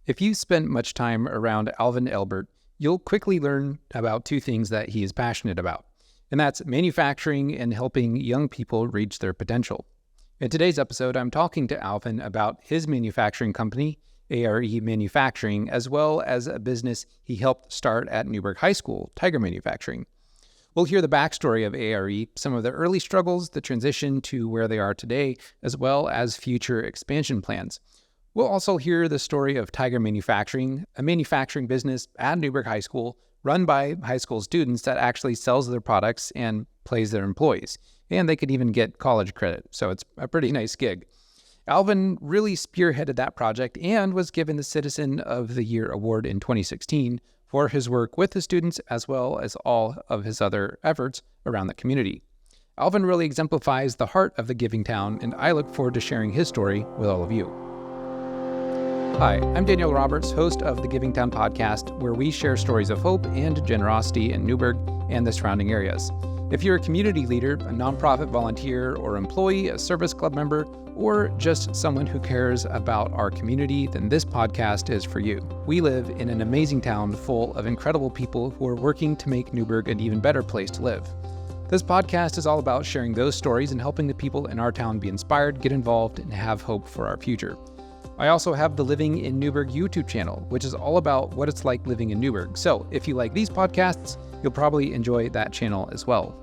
If you spent much time around Alvin Elbert, you'll quickly learn about two things that he is passionate about, and that's manufacturing and helping young people reach their potential. In today's episode, I'm talking to Alvin about his manufacturing company, ARE Manufacturing, as well as a business he helped start at Newberg High School, Tiger Manufacturing. We'll hear the backstory of ARE, some of the early struggles, the transition to where they are today, as well as future expansion plans. We'll also hear the story of Tiger Manufacturing, a manufacturing business at Newberg High School run by high school students that actually sells their products and pays their employees. And they could even get college credit, so it's a pretty nice gig. Alvin really spearheaded that project and was given the Citizen of the Year award in 2016 for his work with the students as well as all of his other efforts around the community. Alvin really exemplifies the heart of the giving town, and I look forward to sharing his story with all of you. Hi, I'm Daniel Roberts, host of the Giving Town podcast, where we share stories of hope and generosity in Newberg and the surrounding areas. If you're a community leader, a nonprofit volunteer or employee, a service club member, or just someone who cares about our community, then this podcast is for you. We live in an amazing town full of incredible people who are working to make Newberg an even better place to live. This podcast is all about sharing those stories and helping the people in our town be inspired, get involved, and have hope for our future. I also have the Living in Newberg YouTube channel, which is all about what it's like living in Newberg. So if you like these podcasts, you'll probably enjoy that channel as well.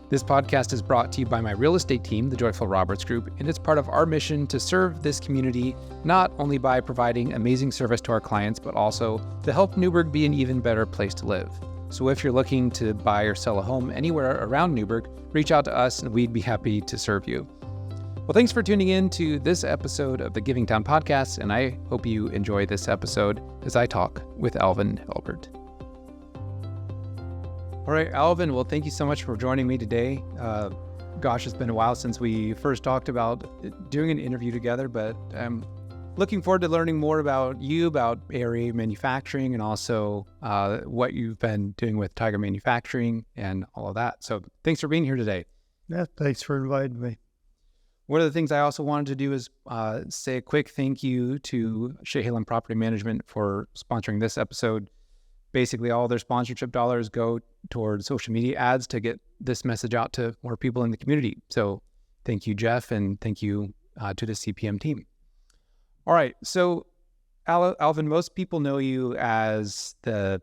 This podcast is brought to you by my real estate team, the Joyful Roberts Group, and it's part of our mission to serve this community, not only by providing amazing service to our clients, but also to help Newberg be an even better place to live. So if you're looking to buy or sell a home anywhere around Newberg, reach out to us and we'd be happy to serve you. Well, thanks for tuning in to this episode of the Giving Town podcast, and I hope you enjoy this episode as I talk with Alvin Elbert. All right, Alvin, well, thank you so much for joining me today. It's been a while since we first talked about doing an interview together, but I'm looking forward to learning more about you, about ARE Manufacturing, and also what you've been doing with Tiger Manufacturing and all of that. So thanks for being here today. Yeah, thanks for inviting me. One of the things I also wanted to do is say a quick thank you to Chehalem Property Management for sponsoring this episode. Basically, all their sponsorship dollars go towards social media ads to get this message out to more people in the community. So thank you, Jeff, and thank you to the CPM team. All right, so Alvin, most people know you as the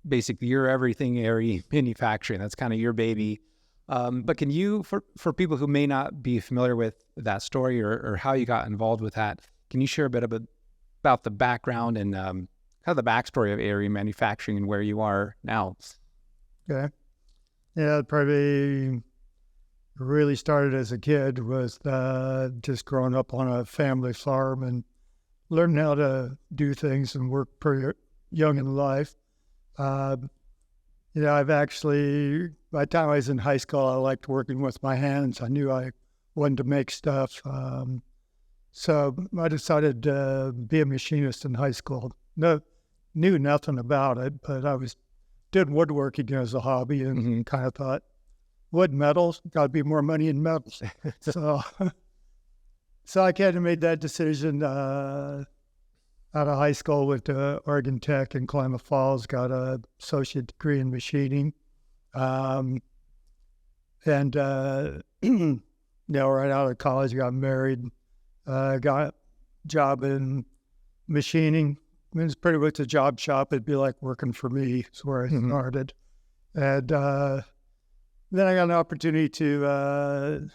basically your everything ARE Manufacturing. That's kind of your baby. But can you, for people who may not be familiar with that story or how you got involved with that, can you share a bit about the background and kind of the backstory of ARE Manufacturing and where you are now? Okay. Yeah, it probably really started as a kid with just growing up on a family farm and learning how to do things and work pretty young in life. I've actually, by the time I was in high school, I liked working with my hands. I knew I wanted to make stuff. So I decided to be a machinist in high school. Knew nothing about it, but I did woodworking as a hobby and kind of thought, wood metals, got to be more money in metals. so I kind of made that decision out of high school, went to Oregon Tech in Klamath Falls, got an associate degree in machining. Right out of college, got married, got a job in machining. I mean, it's pretty much a job shop. It'd be like working for me. It's where I started. And then I got an opportunity to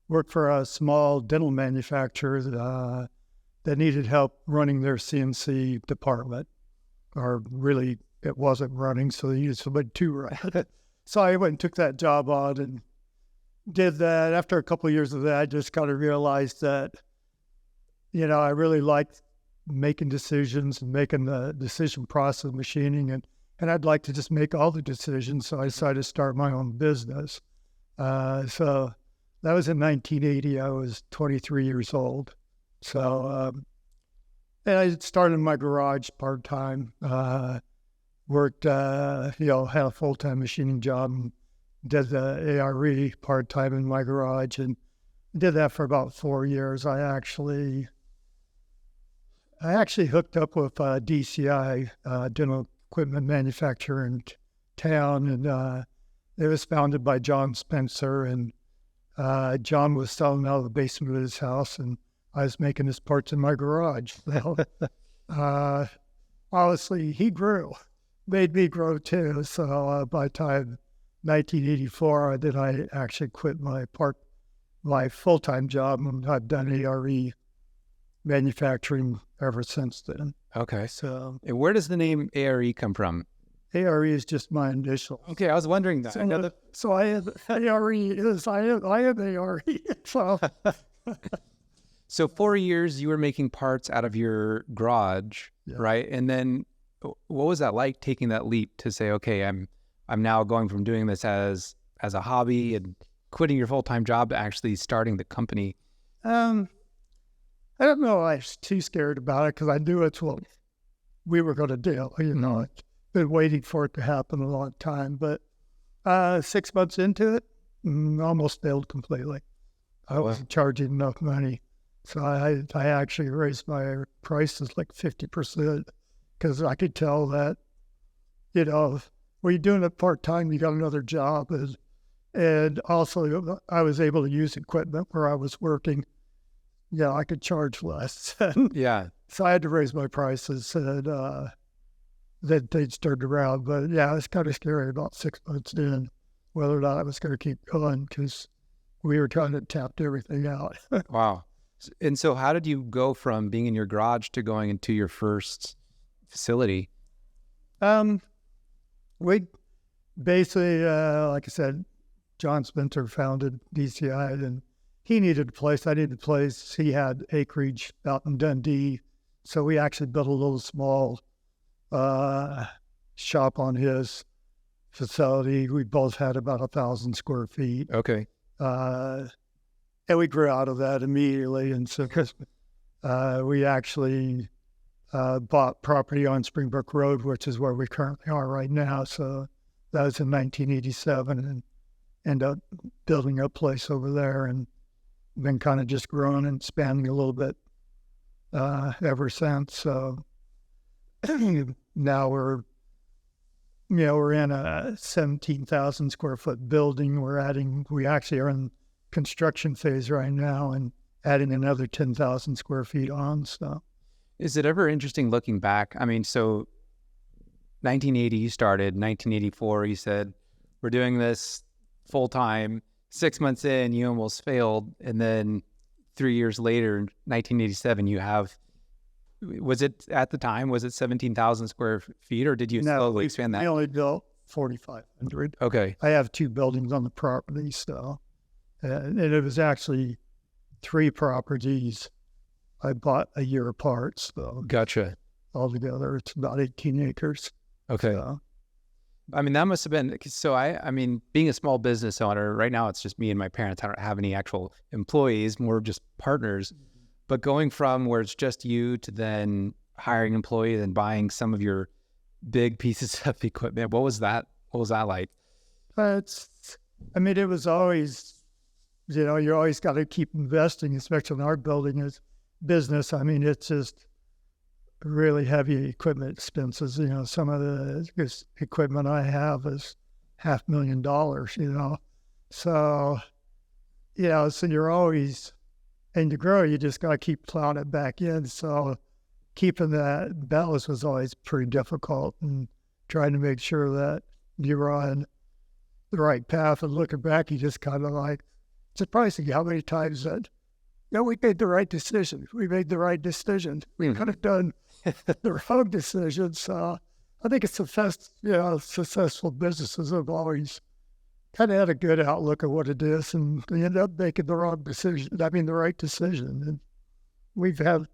work for a small dental manufacturer that needed help running their CNC department. Or really, it wasn't running, so they needed somebody to run it. So I went and took that job on and did that. After a couple of years of that, I just kind of realized that, I really liked making decisions and making the decision process of machining, and I'd like to just make all the decisions. So I decided to start my own business. So that was in 1980. I was 23 years old. So, and I started in my garage part-time, worked, had a full-time machining job, and did the ARE part-time in my garage, and did that for about 4 years. I actually I actually hooked up with DCI, dental equipment manufacturer in town, and it was founded by John Spencer, and John was selling out of the basement of his house, and I was making his parts in my garage. Well, honestly, he grew, made me grow too. So by the time 1984, I actually quit my full-time job, and I've done ARE manufacturing ever since then. Okay. So And where does the name ARE come from? ARE is just my initial. Okay, I was wondering that. So I have ARE is I have ARE. So So 4 years you were making parts out of your garage, Yeah. right? And then what was that like, taking that leap to say, okay, I'm now going from doing this as a hobby and quitting your full-time job to actually starting the company? I don't know. I was too scared about it because I knew it's what we were going to do. You know, I've been waiting for it to happen a long time. But 6 months into it, almost failed completely. I wasn't charging enough money. So I actually raised my prices like 50% because I could tell that, you know, when you're doing it part-time, you got another job. And also I was able to use equipment where I was working. Yeah, I could charge less. Yeah. So I had to raise my prices, and then things turned around. But yeah, it was kind of scary about 6 months in, whether or not I was going to keep going because we were trying to tap everything out. Wow. And so how did you go from being in your garage to going into your first facility? We basically, like I said, John Spencer founded DCI, and he needed a place. I needed a place. He had acreage out in Dundee. So we actually built a little small shop on his facility. We both had about 1,000 square feet. Okay. And we grew out of that immediately. And so we actually bought property on Springbrook Road, which is where we currently are right now. So that was in 1987, and ended up building a place over there, and been kind of just growing and expanding a little bit ever since. So now we're in a 17,000 square foot building. We actually are in construction phase right now and adding another 10,000 square feet on. So is it ever interesting looking back? I mean, so 1980 you started, 1984 you said, we're doing this full time. 6 months in, you almost failed. And then 3 years later, 1987, you have, was it at the time, was it 17,000 square feet, or did you slowly expand that? I only built 4,500. Okay. I have 2 buildings on the property, so, and it was actually 3 properties I bought a year apart. So Gotcha. altogether, it's about 18 acres. Okay. So, I mean, that must have been, so I mean, being a small business owner, right now it's just me and my parents. I don't have any actual employees, more just partners. But going from where it's just you to then hiring employees and buying some of your big pieces of equipment, what was that like? it was always, you always got to keep investing, especially in our business. I mean, it's just really heavy equipment expenses. Some of the equipment I have is $500,000, So, so you're always, and to grow, you just got to keep plowing it back in. So keeping that balance was always pretty difficult, and trying to make sure that you're on the right path. And looking back, you just kind of like, surprising how many times that, we made the right decision. We made the right decision. We could have done the wrong decision. So I think it's successful businesses have always kind of had a good outlook of what it is, and they end up making the right decision. And we've had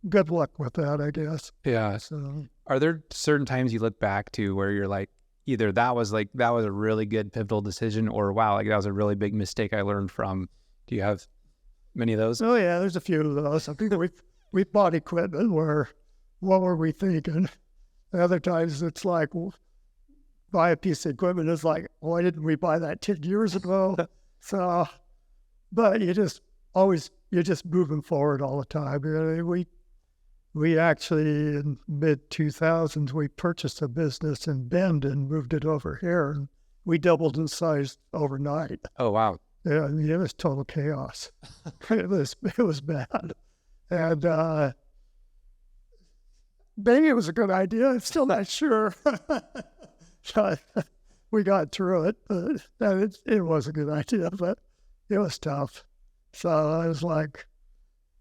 good luck with that, I guess. Yeah. So, are there certain times you look back to where you're like, either that was a really good pivotal decision, or wow, like that was a really big mistake I learned from? Do you have many of those? Oh yeah, there's a few of those. I think that we bought equipment where, what were we thinking? And other times it's like, buy a piece of equipment, it's like, why didn't we buy that 10 years ago? So, but you're just moving forward all the time. We actually, in mid-2000s, we purchased a business in Bend and moved it over here. And we doubled in size overnight. Oh, wow. Yeah, I mean, it was total chaos. It was bad. And maybe it was a good idea. I'm still not sure. So we got through it, but it was a good idea, but it was tough. So I was like,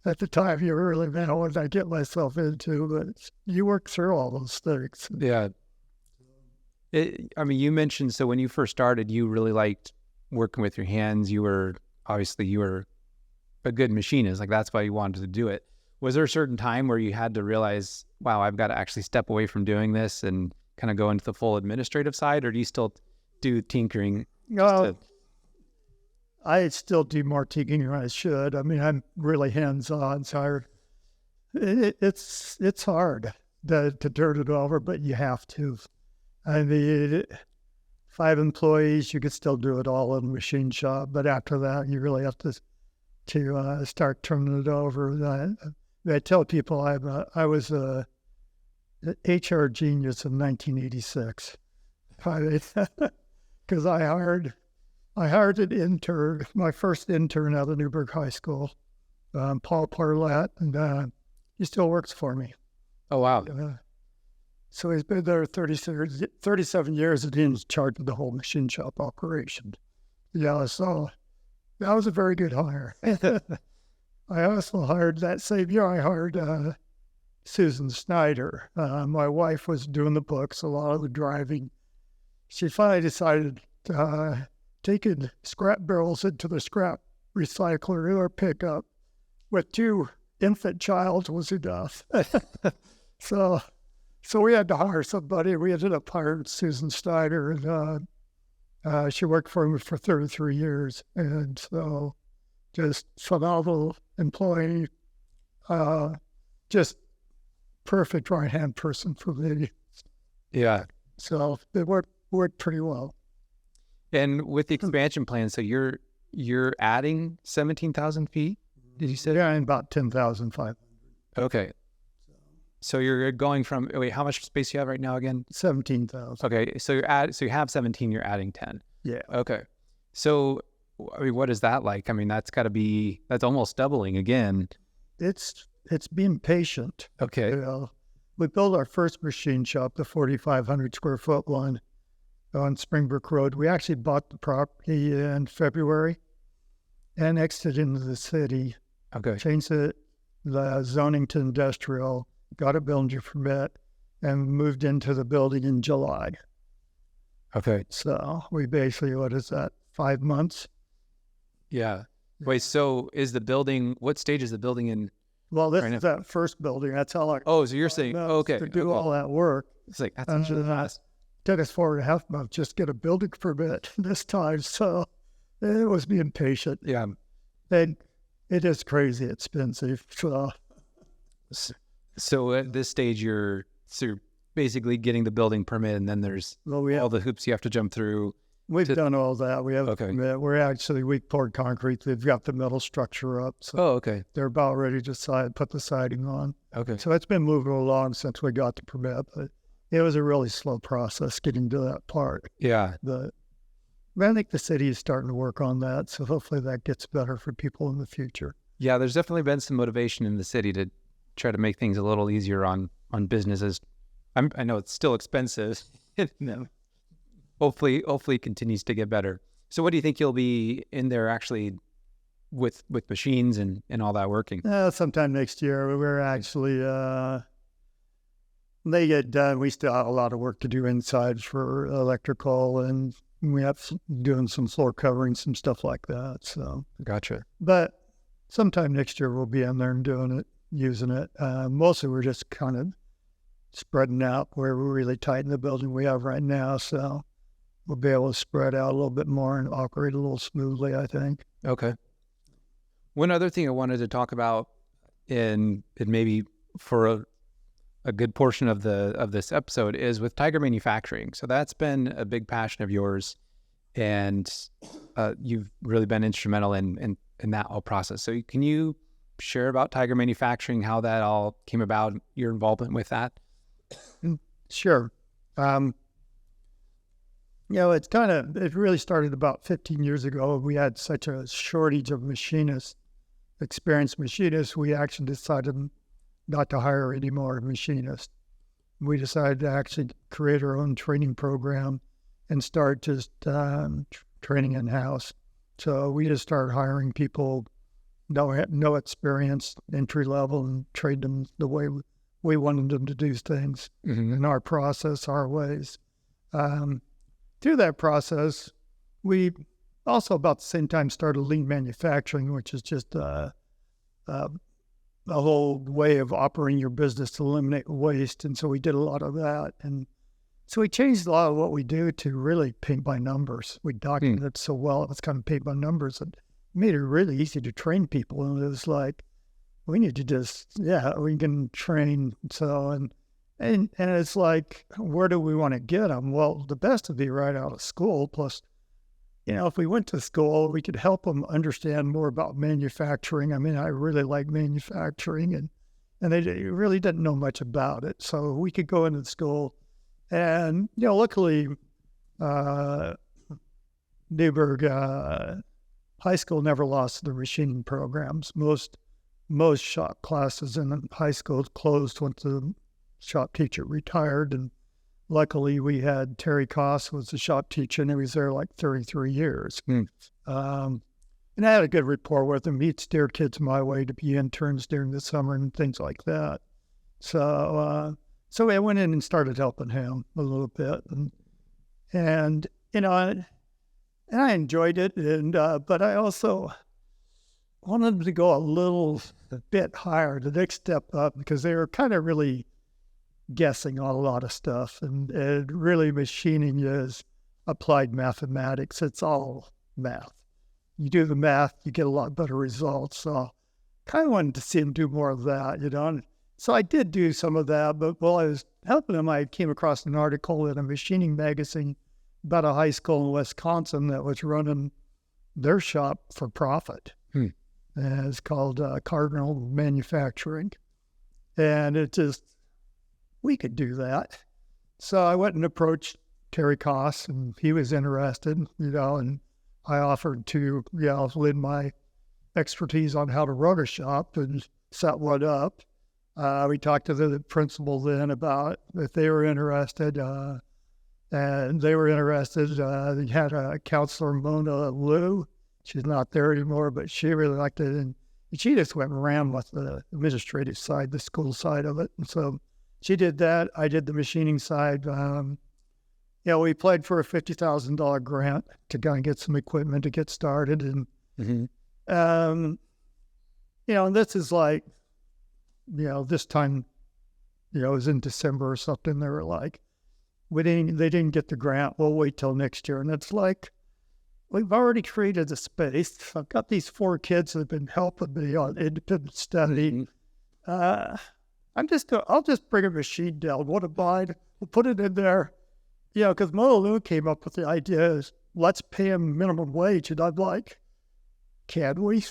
at the time, you really know what I get myself into, but you work through all those things. Yeah. I mean, you mentioned, so when you first started, you really liked working with your hands. You were a good machinist. Like, that's why you wanted to do it. Was there a certain time where you had to realize, wow, I've got to actually step away from doing this and kind of go into the full administrative side, or do you still do tinkering? No, I still do more tinkering than I should. I mean, I'm really hands-on, so it's hard to turn it over, but you have to. I mean, 5 employees, you could still do it all in a machine shop, but after that, you really have to start turning it over. I tell people I was a HR genius in 1986, because I hired an intern, my first intern out of Newberg High School, Paul Parlett, and he still works for me. Oh, wow. So he's been there 37 years and he's in charge of the whole machine shop operation. Yeah, so that was a very good hire. I also hired, that same year, I hired Susan Snyder. My wife was doing the books, a lot of the driving. She finally decided taking scrap barrels into the scrap recycler or pickup with 2 infant child was enough. So we had to hire somebody. We ended up hiring Susan Snyder, and she worked for me for 33 years. And so just phenomenal employee, just perfect right-hand person for me. Yeah. So it worked pretty well. And with the expansion plan, so you're adding 17,000 feet, did you say? Yeah, and about 10,500. Okay. So you're going from, wait, how much space you have right now again? 17,000. Okay. So you have 17, you're adding 10. Yeah. Okay. So, I mean, what is that like? I mean, that's almost doubling again. It's being patient. Okay. You know, we built our first machine shop, the 4,500 square foot one on Springbrook Road. We actually bought the property in February, annexed it into the city, Okay. changed the zoning to industrial, got a building permit, and moved into the building in July. Okay. So we basically, 5 months? Yeah. Wait, so what stage is the building in? Well, this Right is that first building. That's how I Oh, so you're saying, okay. to do all that work. It's like, that's actually fast. Took us 4.5 months just to get a building permit this time. So it was being patient. Yeah. And it is crazy expensive. So at this stage, you're basically getting the building permit, and then there's all the hoops you have to jump through. We've done all that. We have a Okay. permit. We poured concrete. They've got the metal structure up. So Oh, okay. they're about ready to put the siding on. Okay. So it's been moving along since we got the permit, but it was a really slow process getting to that part. Yeah. But I think the city is starting to work on that, so hopefully that gets better for people in the future. Yeah, there's definitely been some motivation in the city to try to make things a little easier on businesses. I know it's still expensive. No. Hopefully it continues to get better. So what do you think you'll be in there actually with machines and all that working? Sometime next year. We're actually, they get done. We still have a lot of work to do inside for electrical, and we have doing some floor covering, some stuff like that. So, Gotcha. but sometime next year we'll be in there and doing it, using it. Mostly we're just kind of spreading out where we're really tight in the building we have right now. So we'll be able to spread out a little bit more and operate a little smoothly, I think. Okay. One other thing I wanted to talk about, and maybe for a good portion of this episode, is with Tiger Manufacturing. So that's been a big passion of yours, and you've really been instrumental in that whole process. So can you share about Tiger Manufacturing, how that all came about, your involvement with that? Sure. It really started about 15 years ago. We had such a shortage of machinists, experienced machinists, we actually decided not to hire any more machinists. We decided to actually create our own training program and start just training in-house. So we just started hiring people, no experience, entry level, and trained them the way we wanted them to do things in our process, our ways. Through that process, we also about the same time started lean manufacturing, which is just a whole way of operating your business to eliminate waste. And so we did a lot of that. And so we changed a lot of what we do to really paint by numbers. We documented it so well, it was kind of paint by numbers. And made it really easy to train people. And it was like, we need to we can train. So, and it's like, where do we want to get them? Well, the best would be right out of school. Plus, if we went to school, we could help them understand more about manufacturing. I mean, I really like manufacturing, and they really didn't know much about it. So we could go into the school, and, luckily, Newberg High School never lost their machining programs. Most shop classes in high school closed once the shop teacher retired, and luckily we had Terry Koss was the shop teacher, and he was there like 33 years. And I had a good rapport with him. He'd steer kids my way to be interns during the summer and things like that. So I went in and started helping him a little bit, and I enjoyed it, but I also wanted them to go a little bit higher, the next step up, because they were kind of really guessing on a lot of stuff, and really machining is applied mathematics. It's all math. You do the math, you get a lot better results. So kind of wanted to see him do more of that, And so I did do some of that, but while I was helping him, I came across an article in a machining magazine about a high school in Wisconsin that was running their shop for profit. And it's called Cardinal Manufacturing. And it just, we could do that. So I went and approached Terry Koss, and he was interested, and I offered to, lend my expertise on how to run a shop and set one up. We talked to the principal then about if they were interested, and they were interested. They had a counselor, Mona Liu. She's not there anymore, but she really liked it. And she just went and ran with the administrative side, the school side of it. And so she did that. I did the machining side. We applied for a $50,000 grant to go and get some equipment to get started. And, and this is like, this time, it was in December or something. They were like, they didn't get the grant. We'll wait till next year. And it's like, we've already created a space. I've got these 4 kids that have been helping me on independent study. I'll just bring a machine down. What am I? We'll put it in there. Because Mona Liu came up with the idea is, let's pay him minimum wage. And I'm like, can we?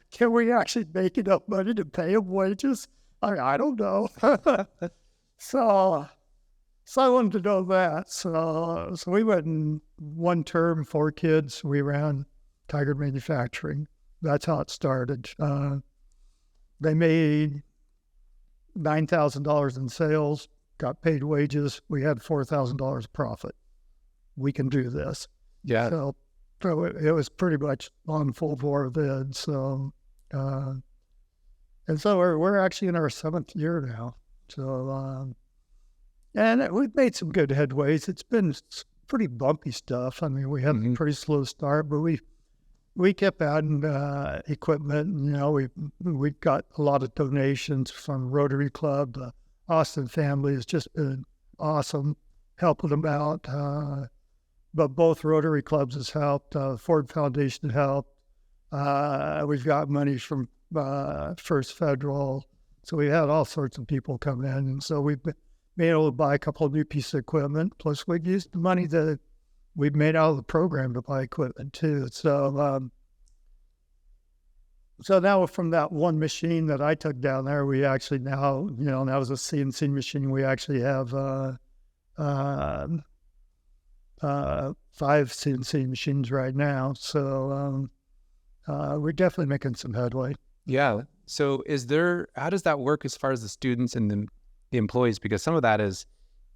Can we actually make enough money to pay him wages? I don't know. So I wanted to know that. So we went in one term, 4 kids. We ran Tiger Manufacturing. That's how it started. They made $9,000 in sales, got paid wages. We had $4,000 profit. We can do this. Yeah. So it was pretty much on full bore then. So, and so we're actually in our 7th year now. So, and we've made some good headways. It's been pretty bumpy stuff. I mean, we had a pretty slow start, but we kept adding equipment. We've got a lot of donations from Rotary Club. The Austin family has just been awesome, helping them out. But both Rotary Clubs has helped. Ford Foundation helped. We've got money from First Federal. So we had all sorts of people come in. And so we've been able to buy a couple of new pieces of equipment. Plus, we've used the money that we've made out of the program to buy equipment too. So So now from that one machine that I took down there, we actually now, that was a CNC machine. We actually have 5 CNC machines right now. So we're definitely making some headway. Yeah. So how does that work as far as the students and the employees? Because some of that is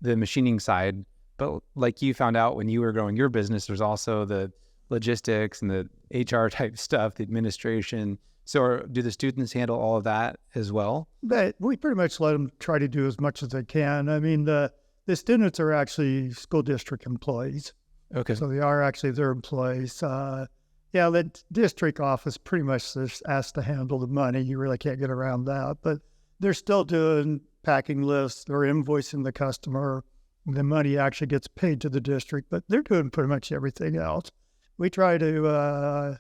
the machining side, but like you found out when you were growing your business, there's also the logistics and the HR type stuff, the administration. So do the students handle all of that as well? But we pretty much let them try to do as much as they can. I mean, the students are actually school district employees. Okay. So they are actually their employees. The district office pretty much just has to handle the money. You really can't get around that. But they're still doing packing lists. They're invoicing the customer. The money actually gets paid to the district, but they're doing pretty much everything else. We try to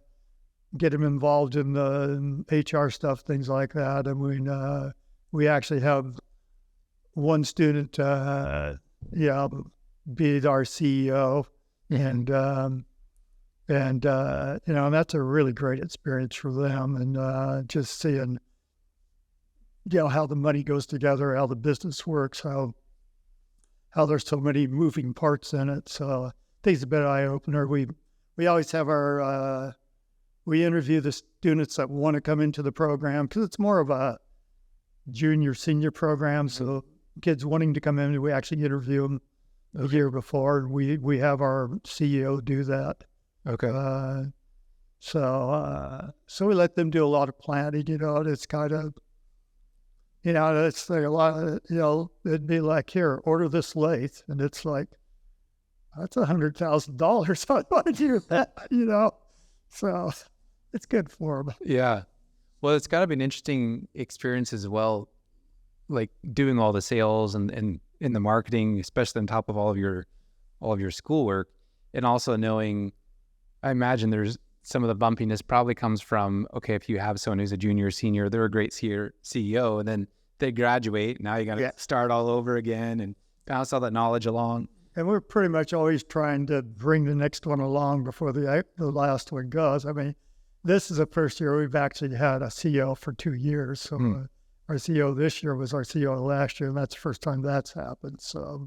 get them involved in the HR stuff, things like that. And we actually have one student, be our CEO, and that's a really great experience for them. And just seeing, how the money goes together, how the business works, how there's so many moving parts in it. So I think it's a bit eye-opener. We always have we interview the students that want to come into the program because it's more of a junior-senior program. So kids wanting to come in, we actually interview them a year before. We have our CEO do that. Okay. So we let them do a lot of planning. It's kind of, it's like a lot of, it'd be like, here, order this lathe. And it's like, that's $100,000. I want to do that, So it's good for them. Yeah. Well, it's got to be an interesting experience as well, like doing all the sales and in the marketing, especially on top of all of your schoolwork, and also knowing, I imagine there's some of the bumpiness probably comes from, okay, if you have someone who's a junior or senior, they're a great CEO, and then they graduate. Now you got to start all over again and pass all that knowledge along. And we're pretty much always trying to bring the next one along before the last one goes. I mean, this is the first year we've actually had a CEO for 2 years. So our CEO this year was our CEO last year, and that's the first time that's happened. So,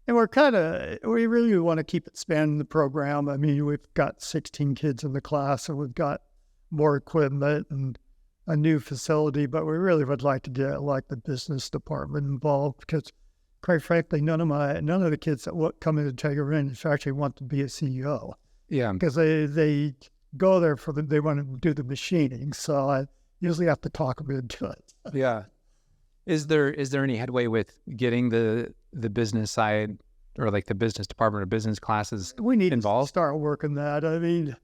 and we really want to keep expanding the program. I mean, we've got 16 kids in the class, and we've got more equipment and a new facility, but we really would like to get the business department involved because, quite frankly, none of the kids that come into Tiger Ranch actually want to be a CEO. Yeah, because they go there they want to do the machining. So I usually have to talk them into it. Yeah. Is there any headway with getting the business side or like the business department or business classes we need involved? To start working that. I mean,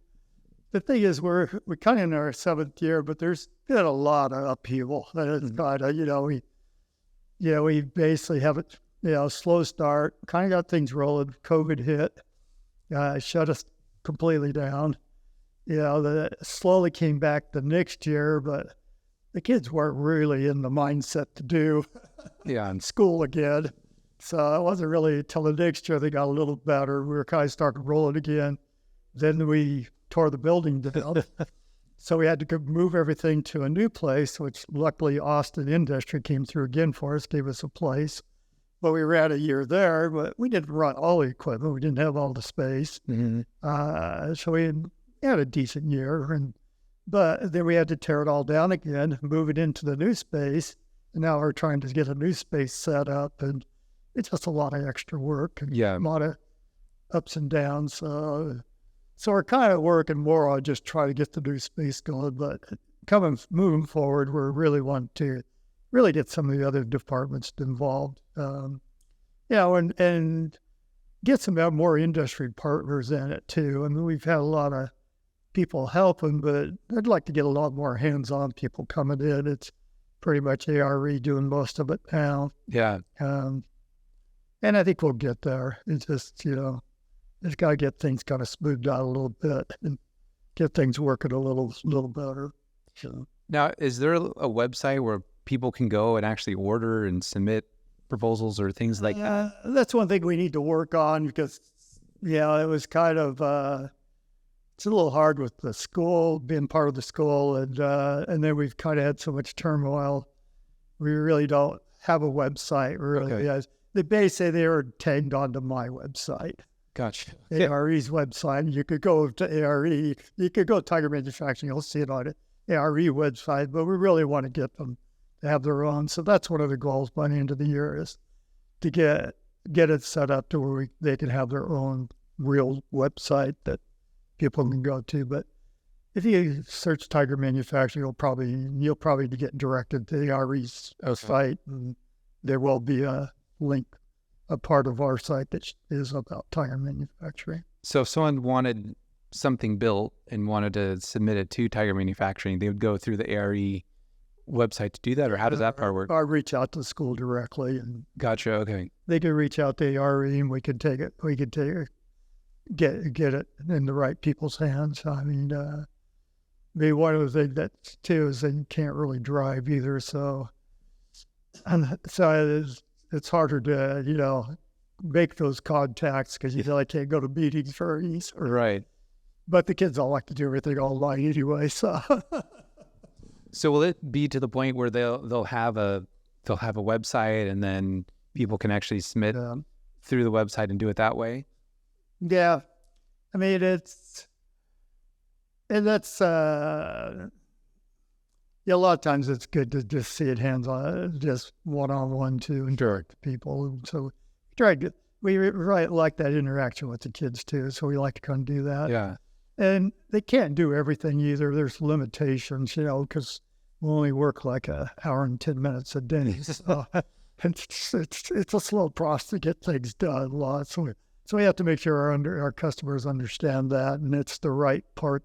the thing is we're kind of in our 7th year, but there's been a lot of upheaval. It's kind of, we basically have it, slow start, kind of got things rolling. COVID hit, shut us completely down. Slowly came back the next year, but the kids weren't really in the mindset to do school again. So it wasn't really until the next year they got a little better. We were kind of starting rolling again. Then we tore the building down. So we had to move everything to a new place, which luckily Austin Industry came through again for us, gave us a place. But we ran a year there, but we didn't run all the equipment. We didn't have all the space. So we had a decent year. But then we had to tear it all down again, move it into the new space. And now we're trying to get a new space set up. And it's just a lot of extra work and a lot of ups and downs. So we're kind of working more on just trying to get the new space going. But moving forward, we really want to really get some of the other departments involved. And get some more industry partners in it too. I mean, we've had a lot of people helping, but I'd like to get a lot more hands-on people coming in. It's pretty much ARE doing most of it now. Yeah. And I think we'll get there. It's just, just got to get things kind of smoothed out a little bit and get things working a little better. So. Now, is there a website where people can go and actually order and submit proposals or things like that? That's one thing we need to work on because, it was kind of, it's a little hard with the school, being part of the school, and then we've kind of had so much turmoil. We really don't have a website, really. Okay. They basically say they were tagged onto my website. Gotcha. ARE's website. You could go to ARE. You could go to Tiger Manufacturing. You'll see it on it. ARE website. But we really want to get them to have their own. So that's one of the goals by the end of the year is to get it set up to where they can have their own real website that people can go to. But if you search Tiger Manufacturing, you'll probably get directed to the ARE's site, and there will be a link, a part of our site that is about tire manufacturing. So if someone wanted something built and wanted to submit it to Tiger Manufacturing, they would go through the ARE website to do that, or how does that part work? I reach out to the school directly, and Gotcha. Okay. they can reach out to ARE, and we could take it. We could take it, get it in the right people's hands. I mean, one of the things that too is that you can't really drive either, so it's harder to make those contacts because you feel like can't go to meetings very easily. Right. But the kids all like to do everything online anyway, so. So will it be to the point where they'll have a website and then people can actually submit through the website and do it that way? Yeah, I mean that's a lot of times it's good to just see it hands on, just one-on-one too, and direct to people. So we really like that interaction with the kids too. So we like to kind of do that. Yeah. And they can't do everything either. There's limitations, because we only work like an hour and 10 minutes a day. So it's a slow process to get things done a lot. So we have to make sure our customers understand that, and it's the right part.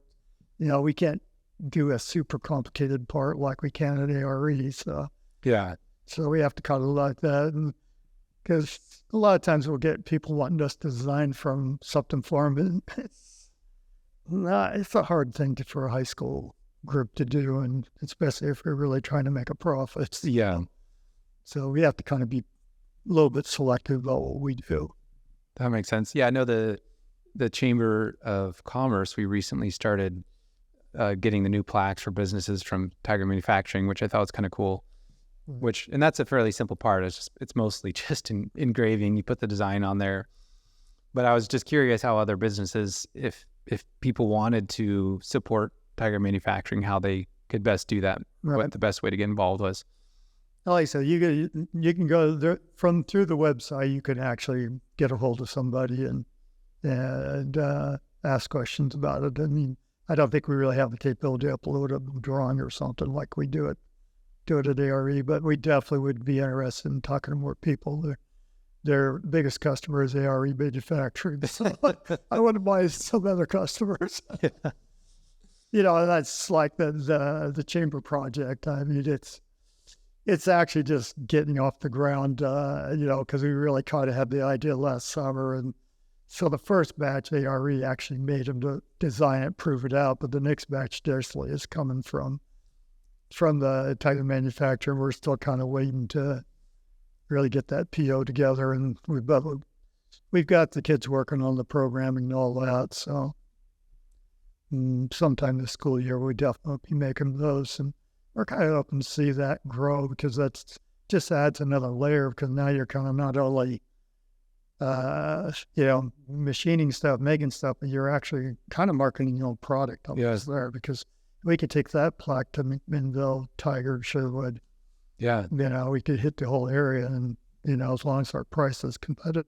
We can't do a super complicated part like we can at ARE. So yeah. So we have to kind of like that, because a lot of times we'll get people wanting us to design from something for them. It's a hard thing for a high school group to do, and especially if we're really trying to make a profit. Yeah. So we have to kind of be a little bit selective about what we do. That makes sense. Yeah, I know the Chamber of Commerce, we recently started getting the new plaques for businesses from Tiger Manufacturing, which I thought was kind of cool. And that's a fairly simple part. It's mostly just engraving. You put the design on there. But I was just curious how other businesses, if people wanted to support Tiger Manufacturing, how they could best do that, what the best way to get involved was. Like I said, you can go there through the website. You can actually get a hold of somebody and ask questions about it. I mean, I don't think we really have the capability to upload a drawing or something like we do it at ARE, but we definitely would be interested in talking to more people. Their biggest customer is ARE Manufacturing, so I wouldn't mind some other customers. Yeah. That's like the chamber project. I mean, it's actually just getting off the ground, because we really kind of had the idea last summer. And so the first batch, ARE actually made them to design it, prove it out. But the next batch, definitely is coming from the Tiger Manufacturer. We're still kind of waiting to really get that PO together. And we've got the kids working on the programming and all that. So sometime this school year, we definitely be making those. And we're kind of hoping to see that grow, because that's just adds another layer, because now you're kind of not only, machining stuff, making stuff, but you're actually kind of marketing your own product there, because we could take that plaque to McMinnville, Tiger, Sherwood. Yeah. We could hit the whole area, and, as long as our price is competitive.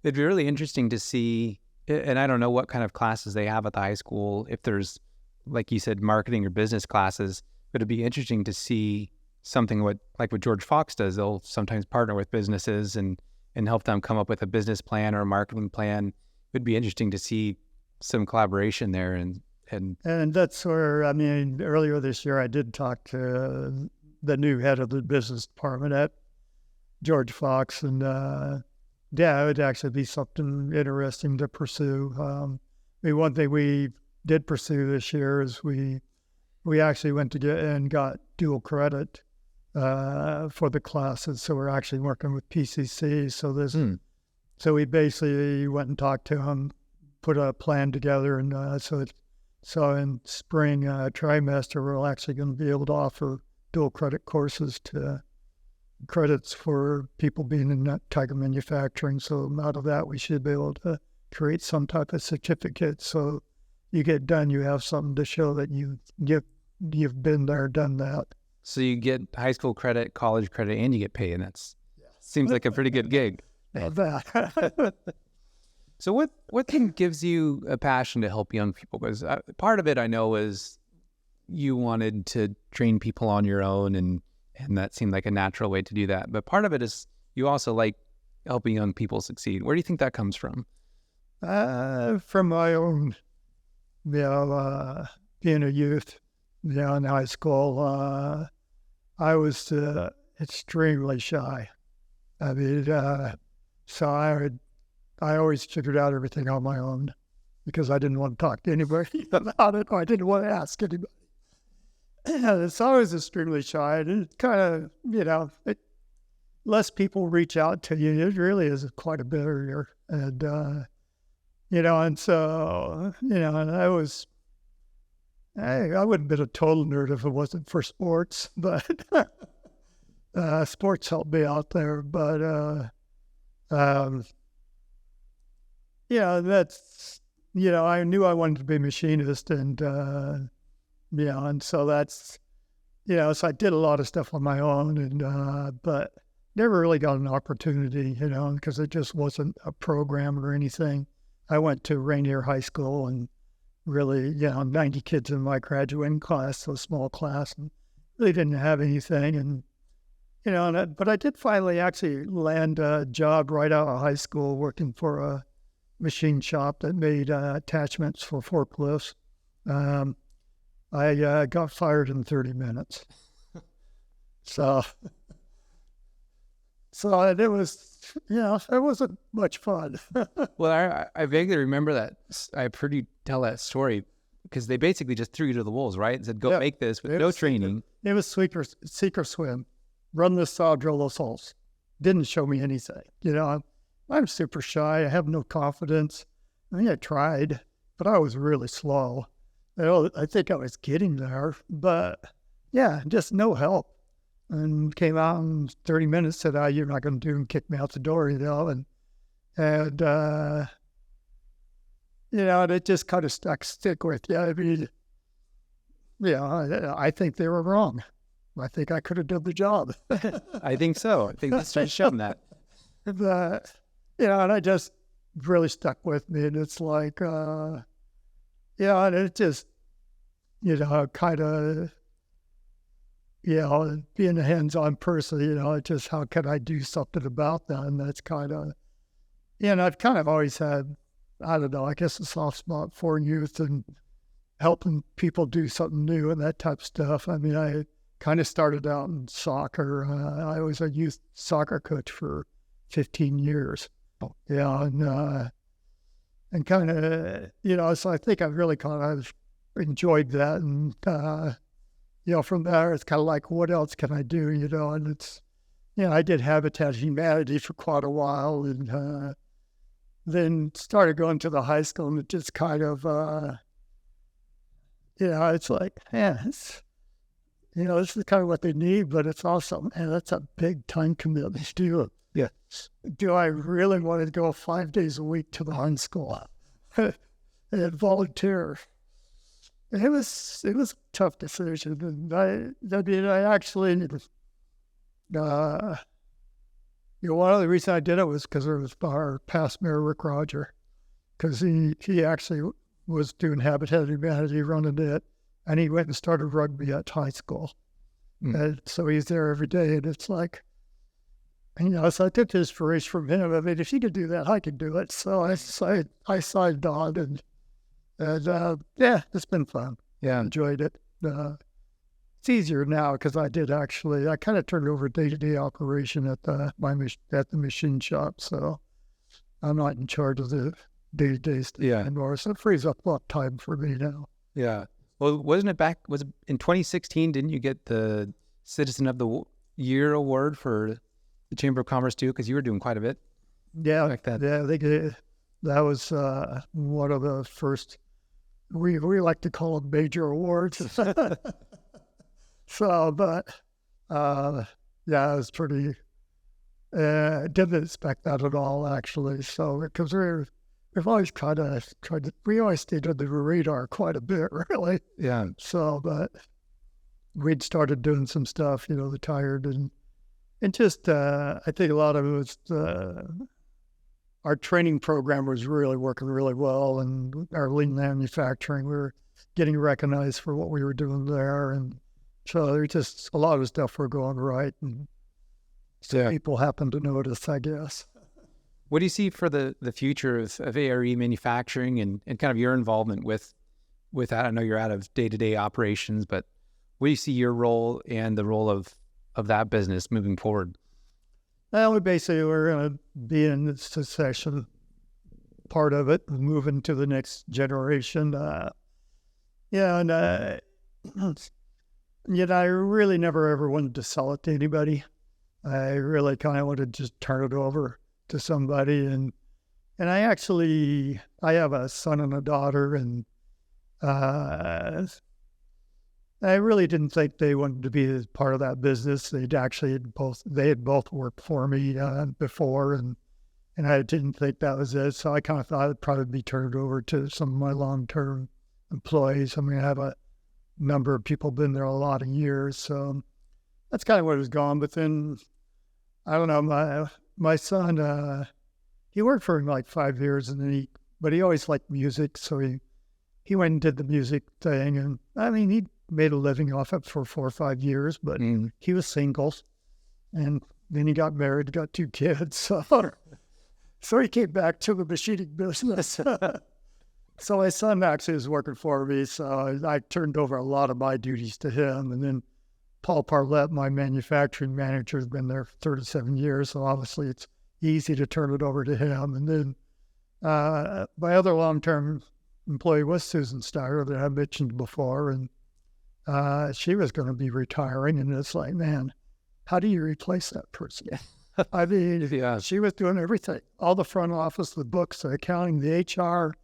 It'd be really interesting to see, and I don't know what kind of classes they have at the high school, if there's, like you said, marketing or business classes, but it'd be interesting to see something like what George Fox does. They'll sometimes partner with businesses and help them come up with a business plan or a marketing plan. It'd be interesting to see some collaboration there. And that's where, earlier this year, I did talk to the new head of the business department at George Fox, and it would actually be something interesting to pursue. One thing we did pursue this year is we actually went to get and got dual credit for the classes. So we're actually working with PCC. So we basically went and talked to them, put a plan together, and so in spring trimester, we're actually going to be able to offer dual credit courses to credits for people being in that type of manufacturing. So out of that, we should be able to create some type of certificate. So you get done, you have something to show that you've been there, done that. So you get high school credit, college credit, and you get paid, and seems like a pretty good gig. That. So what thing gives you a passion to help young people? Because part of it I know is you wanted to train people on your own, and that seemed like a natural way to do that. But part of it is you also like helping young people succeed. Where do you think that comes from? From my own, being a youth, in high school, I was extremely shy. I mean, so I always figured out everything on my own because I didn't want to talk to anybody about it, or I didn't want to ask anybody. So I was extremely shy, and it kind of, less people reach out to you. It really is quite a barrier, and and so and I wouldn't have been a total nerd if it wasn't for sports, but sports helped me out there. But that's I knew I wanted to be a machinist, and and so that's so I did a lot of stuff on my own, and but never really got an opportunity, because it just wasn't a program or anything. I went to Rainier High School, and really, 90 kids in my graduating class, so small class, and really didn't have anything. And, but I did finally actually land a job right out of high school working for a machine shop that made attachments for forklifts. I got fired in 30 minutes. So it was, it wasn't much fun. Well, I vaguely remember that. I've heard you tell that story because they basically just threw you to the wolves, right? And said, go make this with no training. It was sink or swim. Run this saw, drill those holes. Didn't show me anything. I'm super shy. I have no confidence. I mean, I tried, but I was really slow. I think I was getting there, but just no help. And came out in 30 minutes, said, you're not going to do, and kicked me out the door, and and it just kind of stick with you. I mean, I think they were wrong. I think I could have done the job. I think so. I think that's just shown that. But, and I just really stuck with me, and it's like, and it just, kind of, being a hands-on person, just how can I do something about that? And that's kind of, I've kind of always had, I don't know, I guess a soft spot for youth and helping people do something new and that type of stuff. I mean, I kind of started out in soccer. I was a youth soccer coach for 15 years. And kind of, so I think I've really kind of enjoyed that. And, from there, it's kind of like, what else can I do, and it's, I did Habitat Humanity for quite a while, and then started going to the high school, and it just kind of, it's like, this is kind of what they need, but it's also, that's a big time commitment to do. Yeah. Do I really want to go 5 days a week to the high school and volunteer? It was a tough decision. And I actually, one of the reasons I did it was because it was our past mayor, Rick Roger, because he actually was doing Habitat Humanity, running it, and he went and started rugby at high school. And so he's there every day, and it's like, so I took the inspiration from him. I mean, if he could do that, I could do it. So I signed on, and it's been fun. Yeah. Enjoyed it. It's easier now because I kind of turned over day-to-day operation at the machine shop. So I'm not in charge of the day-to-day stuff anymore. So it frees up a lot of time for me now. Yeah. Well, was it in 2016, didn't you get the Citizen of the Year award for the Chamber of Commerce too? Because you were doing quite a bit. Yeah. Like that. Yeah. That was one of the first, we like to call them major awards. So, but yeah, it was pretty, didn't expect that at all, actually. So, because we've always kind of tried to, we always stayed on the radar quite a bit, really. Yeah. So, but we'd started doing some stuff, the tired and just, I think a lot of it was, our training program was really working really well, and our lean manufacturing, we were getting recognized for what we were doing there. And so there's just a lot of stuff were going right, and so people happened to notice, I guess. What do you see for the future of ARE manufacturing and kind of your involvement with that? I know you're out of day-to-day operations, but what do you see your role and the role of that business moving forward? Well, we're going to be in the succession part of it, moving to the next generation. And I really never ever wanted to sell it to anybody. I really kind of wanted to just turn it over to somebody. And I have a son and a daughter, and I really didn't think they wanted to be part of that business. They had both worked for me before, and I didn't think that was it. So I kind of thought it'd probably be turned over to some of my long-term employees. I mean, I have a number of people been there a lot of years, so that's kind of what it was going. But then, I don't know, my son, he worked for him like 5 years, and then but he always liked music, so he went and did the music thing, and I mean, he made a living off it for 4 or 5 years, but he was single, and then he got married, got 2 kids, so he came back to the machining business. So my son actually was working for me, so I turned over a lot of my duties to him, and then Paul Parlett, my manufacturing manager, has been there for 37 years, so obviously it's easy to turn it over to him. And then my other long-term employee was Susan Steyer that I mentioned before, and she was going to be retiring, and it's like, man, how do you replace that person? I mean, she was doing everything, all the front office, the books, the accounting, the HR,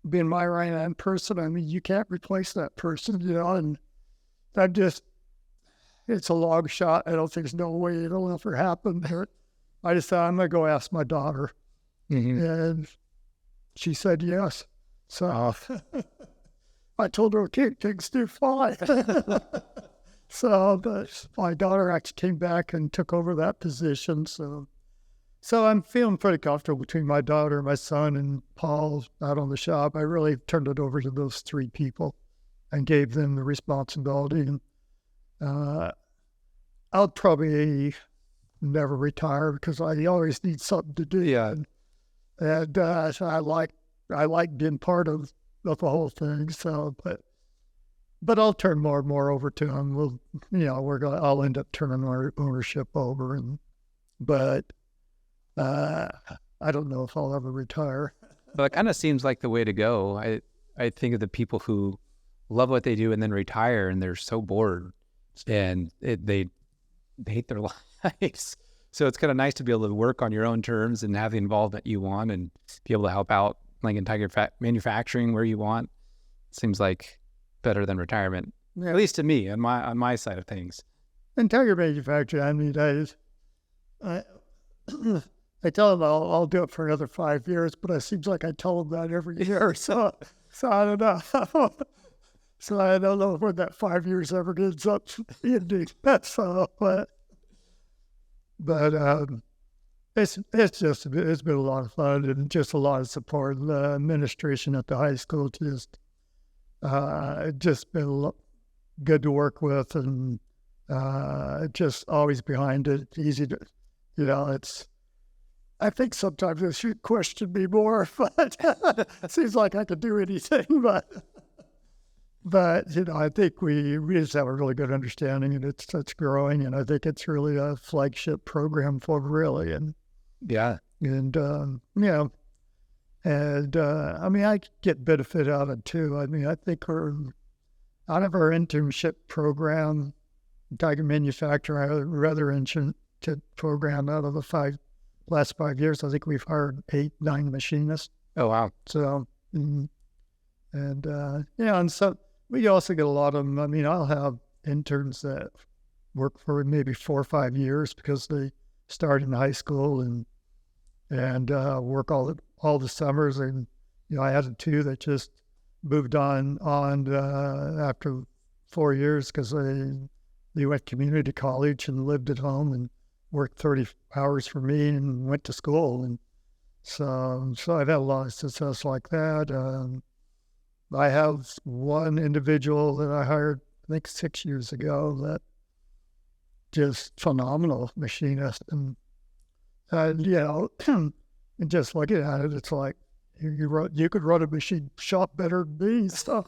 being my right-hand person. I mean, you can't replace that person, and it's a long shot. I don't think there's no way it'll ever happen. I just thought, I'm going to go ask my daughter. And she said yes. So I told her, okay, things do fine. So my daughter actually came back and took over that position. So I'm feeling pretty comfortable between my daughter, my son, and Paul out on the shop. I really turned it over to those 3 people and gave them the responsibility. And I'll probably never retire because I always need something to do. Yeah. And so I like being part of the whole thing. So, but I'll turn more and more over to them. I'll end up turning our ownership over, but I don't know if I'll ever retire. But it kind of seems like the way to go. I think of the people who love what they do and then retire, and they're so bored, and they hate their lives. So it's kind of nice to be able to work on your own terms and have the involvement you want, and be able to help out Lincoln Tiger manufacturing where you want. Seems like better than retirement, at least to me on my side of things. And Tiger manufacturing, I mean, I tell them I'll do it for another 5 years, but it seems like I tell them that every year. So I don't know. So I don't know when that 5 years ever ends up ending. So, but it's been a lot of fun and just a lot of support. The administration at the high school just been good to work with, and just always behind it. Easy to, it's. I think sometimes they should question me more, but it seems like I could do anything. But I think we just have a really good understanding, and it's growing, and I think it's really a flagship program for really, and I mean, I get benefit out of it too. I mean, I think out of our internship program, Tiger Manufacturing, I rather internship program out of the last 5 years, I think we've hired 8, 9 machinists. Oh, wow. So, and so we also get a lot of them. I mean, I'll have interns that work for maybe 4 or 5 years because they start in high school and work all the summers. And I had 2 that just moved on after 4 years because they went community college and lived at home and worked 30 hours for me and went to school. And so I've had a lot of success like that. I have one individual that I hired, I think 6 years ago, that just phenomenal machinist. And, and just looking at it, it's like, you could run a machine shop better than me. So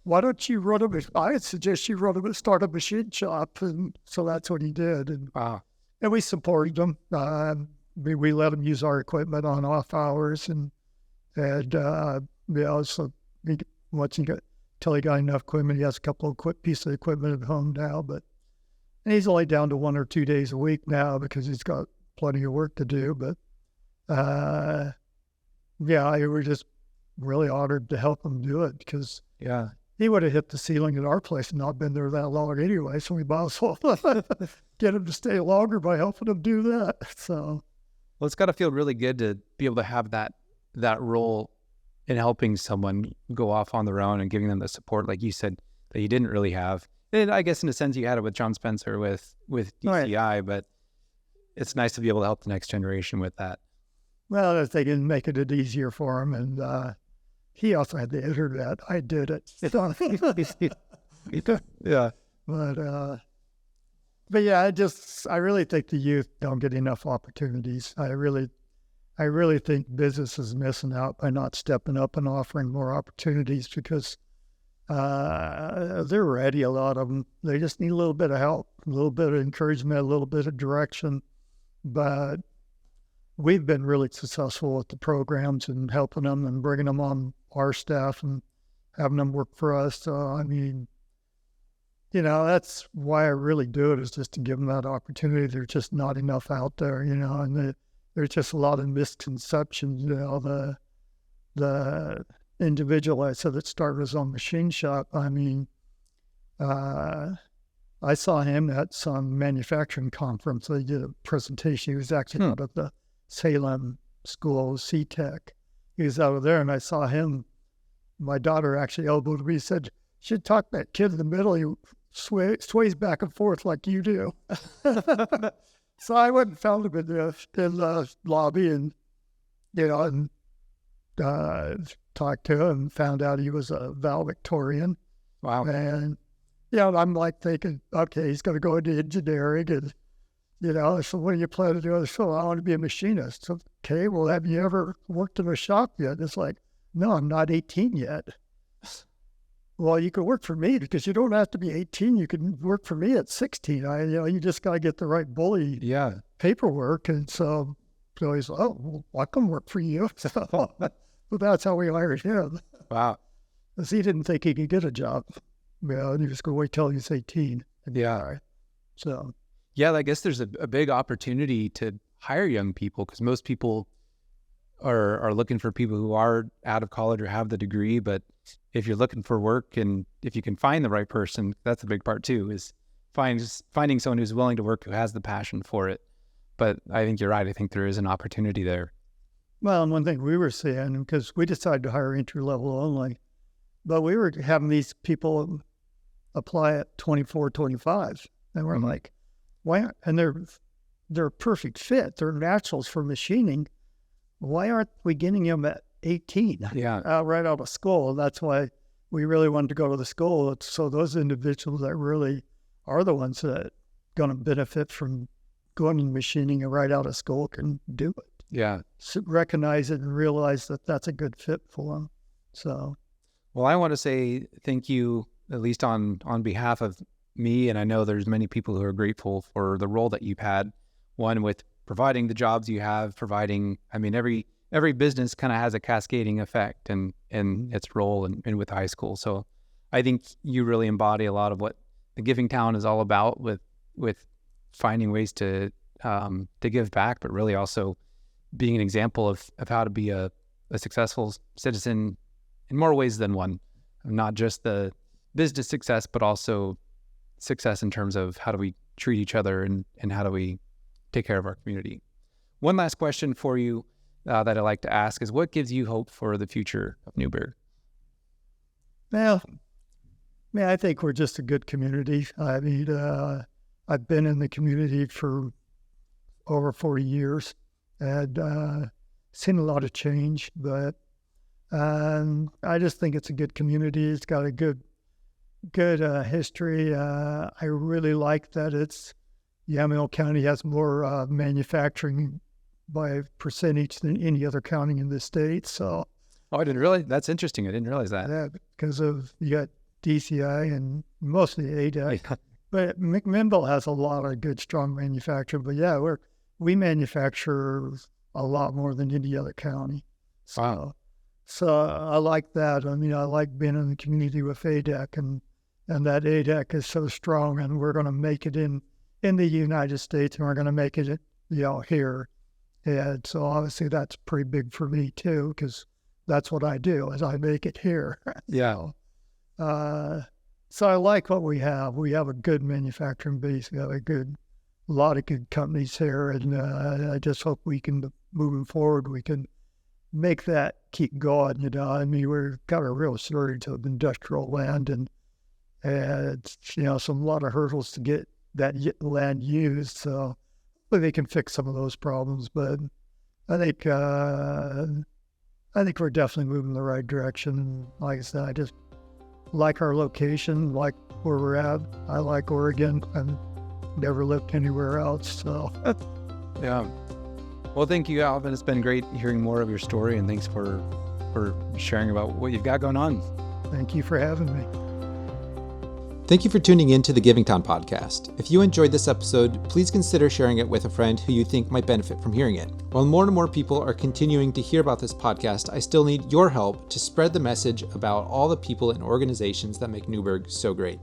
why don't you I suggest you start a machine shop. And so that's what he did. And, Wow. and we supported him. We let him use our equipment on off hours. So once till he got enough equipment, he has a couple of pieces of equipment at home now, and he's only down to 1 or 2 days a week now because he's got plenty of work to do. But I was just really honored to help him do it because he would have hit the ceiling at our place and not been there that long anyway. So we might as well get him to stay longer by helping him do that. So, well, it's got to feel really good to be able to have that role in helping someone go off on their own and giving them the support, like you said, that you didn't really have. And I guess in a sense you had it with John Spencer with DCI, right. But it's nice to be able to help the next generation with that. Well, if they can make it easier for him, and he also had the internet. I did it. Yeah. But yeah, I really think the youth don't get enough opportunities. I really think business is missing out by not stepping up and offering more opportunities because they're ready, a lot of them. They just need a little bit of help, a little bit of encouragement, a little bit of direction. But we've been really successful with the programs and helping them and bringing them on our staff and having them work for us. So, I mean, that's why I really do it, is just to give them that opportunity. There's just not enough out there, and there's just a lot of misconceptions. The individual I said that started his own machine shop, I mean, I saw him at some manufacturing conference. They did a presentation. He was actually out of the Chehalem school, C-Tech. He was out of there, and I saw him. My daughter actually elbowed me. Said, "You should talk to that kid in the middle. He sways back and forth like you do." So I went and found him in the lobby and talked to him and found out he was a valedictorian. Wow. And, I'm like thinking, okay, he's going to go into engineering and, so what do you plan to do? So I want to be a machinist. So, okay, well, have you ever worked in a shop yet? It's like, no, I'm not 18 yet. Well, you can work for me because you don't have to be 18. You can work for me at 16. You just got to get the right bully paperwork. And so he's like, oh, well, I can work for you. So that's how we hired him. Wow. Because he didn't think he could get a job. And he was going to wait till he's 18. Yeah. So. Yeah, I guess there's a big opportunity to hire young people because most people are looking for people who are out of college or have the degree. But if you're looking for work and if you can find the right person, that's a big part too, is finding someone who's willing to work, who has the passion for it. But I think you're right. I think there is an opportunity there. Well, and one thing we were seeing, because we decided to hire entry level only, but we were having these people apply at 24, 25. And we're like, why? And they're a perfect fit. They're naturals for machining. Why aren't we getting them at 18? Yeah. Right out of school. And that's why we really wanted to go to the school. So those individuals that really are the ones that going to benefit from going to machining and right out of school can do it. Yeah. So recognize it and realize that that's a good fit for them. So. Well, I want to say thank you, at least on behalf of me, and I know there's many people who are grateful for the role that you've had, one with providing the jobs you have, every business kind of has a cascading effect in its role and with high school. So I think you really embody a lot of what the Giving Town is all about with finding ways to give back, but really also being an example of how to be a successful citizen in more ways than one, not just the business success, but also success in terms of how do we treat each other and how do we take care of our community. One last question for you that I like to ask is, what gives you hope for the future of Newberg? Well, man, I think we're just a good community. I mean, I've been in the community for over 40 years and seen a lot of change, but I just think it's a good community. It's got a good history. I really like that Yamhill County has more manufacturing by percentage than any other county in the state. So, I didn't realize. That's interesting. I didn't realize that. Yeah, because you got DCI and mostly ADAC. Yeah. But McMinnville has a lot of good, strong manufacturing. But yeah, we manufacture a lot more than any other county. So, wow. So I like that. I mean, I like being in the community with ADAC, and that ADAC is so strong, and we're going to make it in the United States, and we're going to make it, here. And so obviously that's pretty big for me too, because that's what I do, is I make it here. Yeah. So I like what we have. We have a good manufacturing base. We have a lot of good companies here, and I just hope we can, moving forward, we can make that keep going. I mean, we've got a real shortage of industrial land, and it's, a lot of hurdles to get that land used. So hopefully they can fix some of those problems. But I think we're definitely moving in the right direction. And like I said, I just like our location, like where we're at. I like Oregon. I've never lived anywhere else. So yeah. Well, thank you, Alvin. It's been great hearing more of your story, and thanks for sharing about what you've got going on. Thank you for having me. Thank you for tuning in to the Givingtown podcast. If you enjoyed this episode, please consider sharing it with a friend who you think might benefit from hearing it. While more and more people are continuing to hear about this podcast, I still need your help to spread the message about all the people and organizations that make Newberg so great.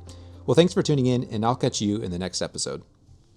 Well, thanks for tuning in, and I'll catch you in the next episode.